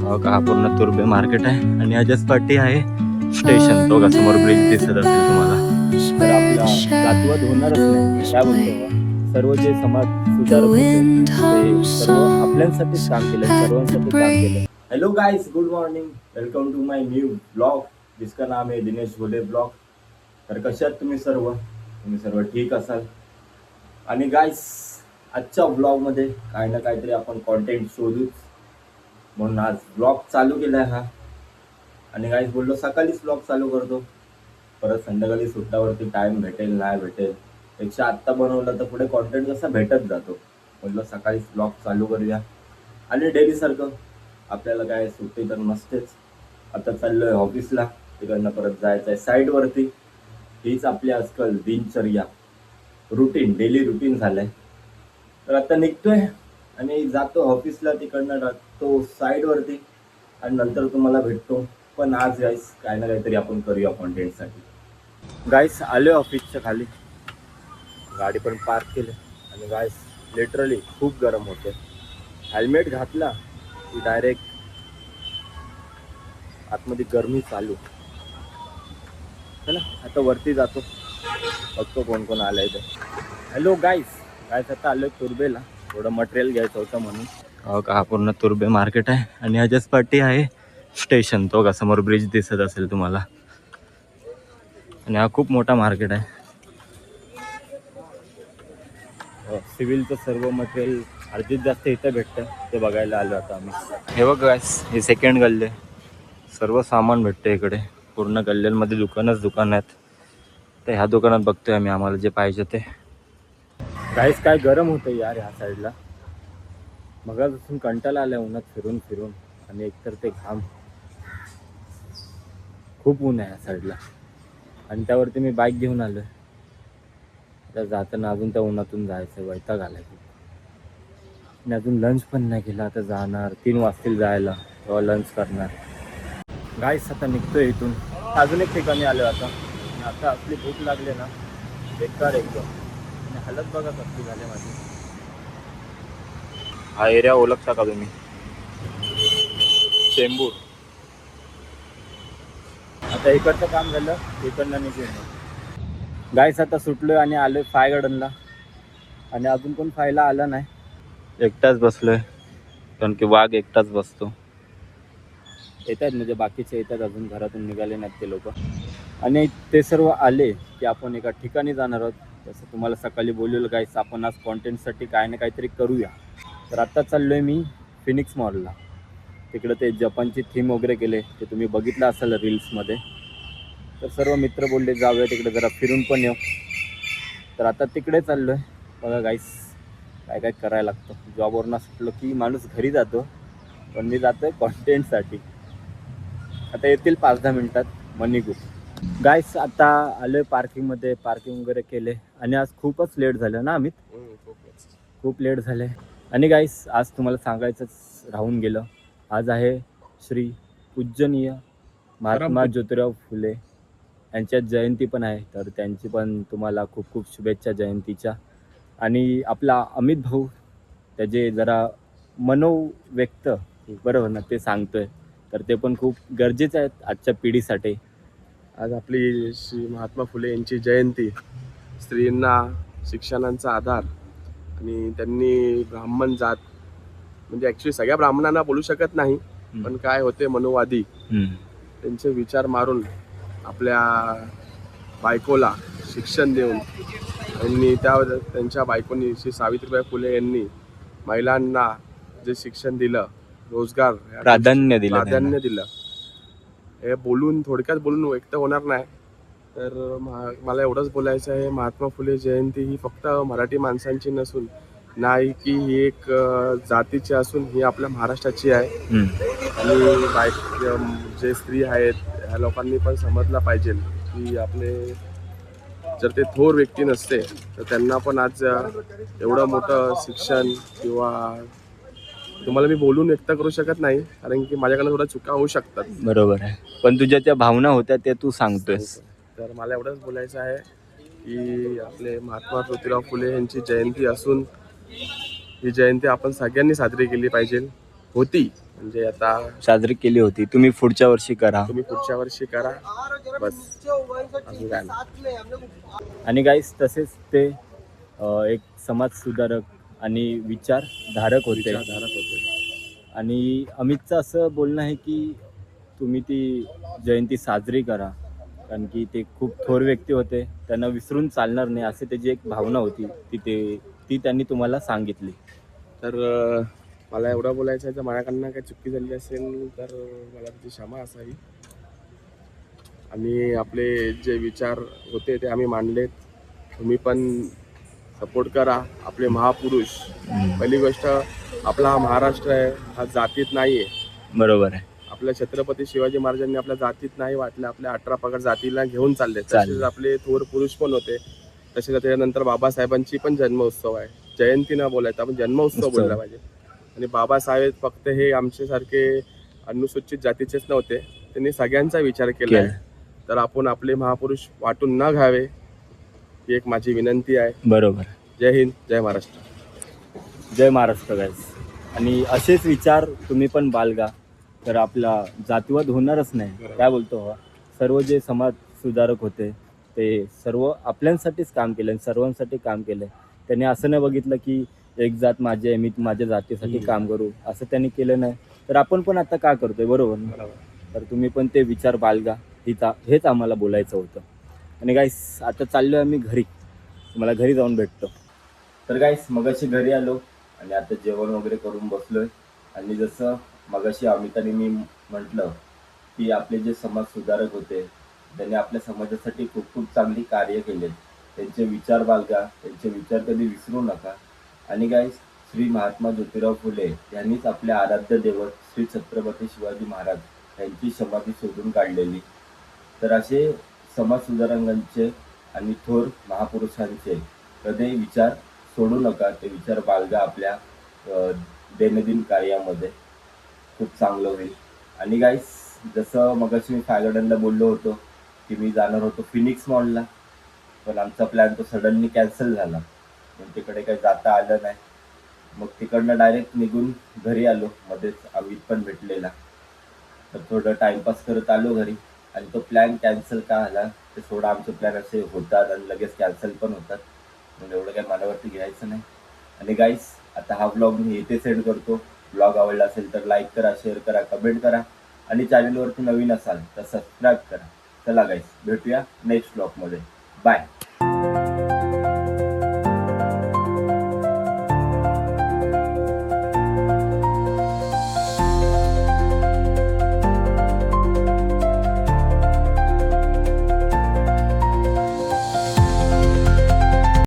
का पूर्ण तुर्बे मार्केट आहे आणि अजस पाटी आहे स्टेशन. तो का समोर ब्रिज दिसत असेल तुम्हाला. तर आपला जातवाद होणारच नाही. काय बोलतो, सर्व जे समाज सुधारक होते ते सर्व आपल्यासाठीच काम केलं, सर्वांसाठी काम केलं. Hello guys, good morning, welcome to my new blog जिसका नाम है दिनेश भोले ब्लॉग. तर कसे आहात तुम्ही सर्व? तुम्ही सर्व ठीक असाल. आणि गाइस, आजच्या ब्लॉगमध्ये काही ना काहीतरी आपण कॉन्टेंट शोधूच म्हणून आज ब्लॉग चालू केला हा. आणि गाइस बोललो सकाळीच ब्लॉग चालू करतो, परत संध्याकाळी सुटल्यावरती टाइम भेटेल नाही भेटेल पेक्षा आत्ता बनवलं तर पुढे कॉन्टेंट कसा भेटत जातो. बोललो सकाळीच ब्लॉग चालू करूया. आणि डेली सारखं आपल्याला काय सुट्टी तर नसतेच. आता चाललोय ऑफिसला, तिकडनं परत जायचं आहे साईडवरती. हीच आपली आजकाल दिनचर्या, रुटीन, डेली रुटीन झालंय. तर आता निघतोय आणि जातो ऑफिसला, तिकडनं राहतो साईडवरती आणि नंतर तुम्हाला भेटतो. पण आज गाईस काय ना काहीतरी आपण करूया कॉन्टेंटसाठी. गाईस आलोय ऑफिसच्या खाली, गाडी पण पार्क केली आणि गाईस लिटरली खूप गरम होते. हेल्मेट घातला की डायरेक्ट आतमध्ये गरमी चालू. चला आता वरती जातो, बघतो कोण कोण आलंय ते. हॅलो गाईस, आता आलोय तुर्बेला, थोडं मटेरियल घ्यायचं होतं म्हणून. का पूर्ण तुर्बे मार्केट आहे आणि अजस पाटी आहे स्टेशन. तो का समोर ब्रिज दिसत असेल तुम्हाला. आणि हा खूप मोठा मार्केट आहे. सिव्हिलचं सर्व मटेरियल अर्जित जास्त इथं भेटतं, ते बघायला आलो आता आम्ही. हे बघ गाईस, हे सेकंड गल्ले, सर्व सामान भेटतं इकडे. पूर्ण गल्ल्यांमध्ये दुकान आहेत. तर ह्या दुकानात बघतोय आम्ही आम्हाला जे पाहिजे ते. गाईस काय गरम होतं यार ह्या साईडला, मगापासून कंटाळा आलाय उन्हात फिरून फिरून. आणि एकतर ते घाम, खूप ऊन आहे या साईडला. आणि त्यावरती मी बाईक घेऊन आलोय. आता जाताना अजून त्या उन्हातून जायचं, वैताग आलाय. आणि अजून लंच पण नाही केला. आता जाणार 3 वाजतील जायला, तेव्हा लंच करणार. गाईस आता निघतोय इथून, अजून एक ठिकाणी आलो आता. आणि आता आपली भूक लागली ना, बेकार एकदम. आणि हालत बघा कसली झाली माझी. हा एरिया ओळखता का तुम्ही? चेंबूर. आता इकडचं काम झालं, इकडनं निघून गाईस आता सुटलोय आणि आलोय फाय गार्डनला. आणि अजून कोण फायला आला नाही, एकटाच बसलोय, कारण की वाघ एकटाच बसतो. येतात म्हणजे बाकीचे येतात, अजून घरातून निघाले नाहीत ते लोक. आणि ते सर्व आले की आपण एका ठिकाणी जाणार आहोत. जसं तुम्हाला सकाळी बोललेलं गाईस, आपण आज कॉन्टेंटसाठी काय ना काहीतरी करूया. तर आत्ता चाललोय मी फिनिक्स मॉलला. तिकडं ते जपानची थीम वगैरे केले, ते तुम्ही बघितलं असेल रील्समध्ये. तर सर्व मित्र बोलले जाऊया तिकडे, जरा फिरून पण येऊ. तर आता तिकडे चाललोय. बघा गाईस काय काय करायला लागतं. जॉबवरून सुटलं की माणूस घरी जातो, पण मी जातोय कॉन्टेंटसाठी. आता येतील 5-10 मिनिटात, मग निघू. गाईस आता आलोय पार्किंगमध्ये, पार्किंग वगैरे केले. आणि आज खूपच लेट झालं ना अमित, खूप लेट झाले. आणि गाईस आज तुम्हाला सांगायचंच राहून गेलं, आज आहे श्री पूजनीय महात्मा ज्योतिराव फुले यांच्या जयंती पण आहे. तर त्यांची पण तुम्हाला खूप खूप शुभेच्छा जयंतीच्या. आणि आपला अमित भाऊ त्याचे जरा मनोव्यक्त बरोबर ना ते सांगतोय, तर ते पण खूप गरजेचे आहेत आजच्या पिढीसाठी. आज आपली श्री महात्मा फुले यांची जयंती. स्त्रियांना शिक्षणाचा आधार, आणि त्यांनी ब्राह्मण जात म्हणजे ॲक्च्युली सगळ्या ब्राह्मणांना बोलू शकत नाही, पण काय होते मनोवादी, त्यांचे विचार मारून आपल्या बायकोला शिक्षण देऊन यांनी त्यांच्या बायकोनी श्री सावित्रीबाई फुले यांनी महिलांना जे शिक्षण दिलं, रोजगार प्राधान्य दिलं. हे बोलून थोडक्यात बोलून व्यक्त होणार नाही. तर मला एवढंच बोलायचं आहे, महात्मा फुले जयंती ही फक्त मराठी माणसांची नसून नाही की ही एक जातीची असून ही आपल्या महाराष्ट्राची आहे. आणि जे स्त्री आहेत ह्या लोकांनी पण समजलं पाहिजे की आपले जर ते थोर व्यक्ती नसते तर त्यांना पण आज एवढं मोठं शिक्षण किंवा तुम्हाला मी बोलून व्यक्त करू शकत नाही, कारण की माझ्याकडे थोड्या चुका होऊ शकतात. बरोबर आहे, पण तुझ्या त्या भावना होत्या ते तू सांगतोयस. तर मला एवढंच बोलायचं आहे की आपले महात्मा ज्योतिराव फुले यांची जयंती असून ही जयंती आपण सगळ्यांनी साजरी केली पाहिजे. होती म्हणजे आता साजरी केली होती, तुम्ही पुढच्या वर्षी करा. तुम्ही पुढच्या वर्षी करा बस, अजून काय नाही. आणि गाईस तसेच ते एक समाज सुधारक आणि विचारधारक होते. विचारधारक होते. आणि अमितचं असं बोलणं आहे की तुम्ही ती जयंती साजरी करा, कारण की ते खूप थोर व्यक्ती होते, त्यांना विसरून चालणार नाही असे त्याची एक भावना होती, ती त्यांनी तुम्हाला सांगितली. तर मला एवढं बोलायचं आहे, जर माझ्याकडनं काही चुकी झाली असेल तर मला त्याची क्षमा असावी. आणि आपले जे विचार होते ते आम्ही मांडलेत. तुम्ही पण सपोर्ट करा. आपले महापुरुष, पहिली गोष्ट आपला हा महाराष्ट्र आहे, हा जातीत नाही आहे. बरोबर आहे. आपल्या छत्रपती शिवाजी महाराजांनी आपल्या जातीत नाही वाटलं, आपल्या 18 पगड जातीला घेऊन चालले. चालले. तसेच आपले थोर पुरुष पण होते. तसेच त्याच्यानंतर बाबासाहेबांची पण जन्मोत्सव आहे. जयंती न बोलायचं, आपण जन्मोत्सव बोलला पाहिजे. आणि बाबासाहेब फक्त हे आमच्यासारखे अनुसूचित जातीचेच नव्हते, त्यांनी सगळ्यांचा विचार केला आहे. तर आपण आपले महापुरुष वाटून न घ्यावे, ही एक माझी विनंती आहे. बरोबर. जय हिंद, जय महाराष्ट्र. जय महाराष्ट्र गाईस. आणि असेच विचार तुम्ही पण बाळगा, तर आपला जातीवाद होणारच नाही. बरोबर. काय बोलतो हो, सर्व जे समाज सुधारक होते ते सर्व आपल्यांसाठीच काम केलं, सर्वांसाठी काम केलं. त्यांनी असं नाही बघितलं की एक जात माझी आहे, मी माझ्या जातीसाठी काम करू, असं त्यांनी केलं नाही. तर आपण पण आता का करतोय, बरोबर ना? तर तुम्ही पण ते विचार बाळगा, हेच आम्हाला बोलायचं होतं. आणि गाईस आता चाललोय आम्ही घरी, मला घरी जाऊन भेटतो. तर गाईस मगाशी घरी आलो आणि आता जेवण वगैरे करून बसलोय. आणि जसं मगाशी अमिताने मी म्हटलं की आपले जे समाज सुधारक होते त्यांनी आपल्या समाजासाठी खूप खूप चांगली कार्य केले. त्यांचे विचार बाळगा, त्यांचे विचार कधी विसरू नका. आणि गाईस श्री महात्मा ज्योतिराव फुले यांनीच आपले आराध्य दैवत श्री छत्रपती शिवाजी महाराज यांची समाधी शोधून काढलेली. तर असे समाज सुधारकांचे आणि थोर महापुरुषांचे कधी विचार सोडू नका, ते विचार बाळगा आपल्या दैनंदिन कार्यामध्ये, खूप चांगलं होईल. आणि गाईस जसं मगाशी मी फाय गार्डनला बोललो होतो की मी जाणार होतो फिनिक्स मॉलला, पण आमचा प्लॅन तो सडनली कॅन्सल झाला, पण तिकडे काही जाता आलं नाही. मग तिकडनं डायरेक्ट निघून घरी आलो. मध्येच अमित पण भेटलेला, तर थोडं टाइमपास करत आलो घरी. आणि तो प्लॅन कॅन्सल का झाला ते थोडं, आमचे प्लॅन असे होतात आणि लगेच कॅन्सल पण होतात, म्हणून एवढं काही मनावरती घ्यायचं नाही. आणि गाईस आता हा ब्लॉग मी इथे सेंड करतो. ब्लॉग आवडला असेल तर लाईक करा, शेअर करा, कमेंट करा. आणि चॅनलवरती नवीन असाल तर सबस्क्राईब करा. चला गाईस भेटूया नेक्स्ट ब्लॉगमध्ये. बाय.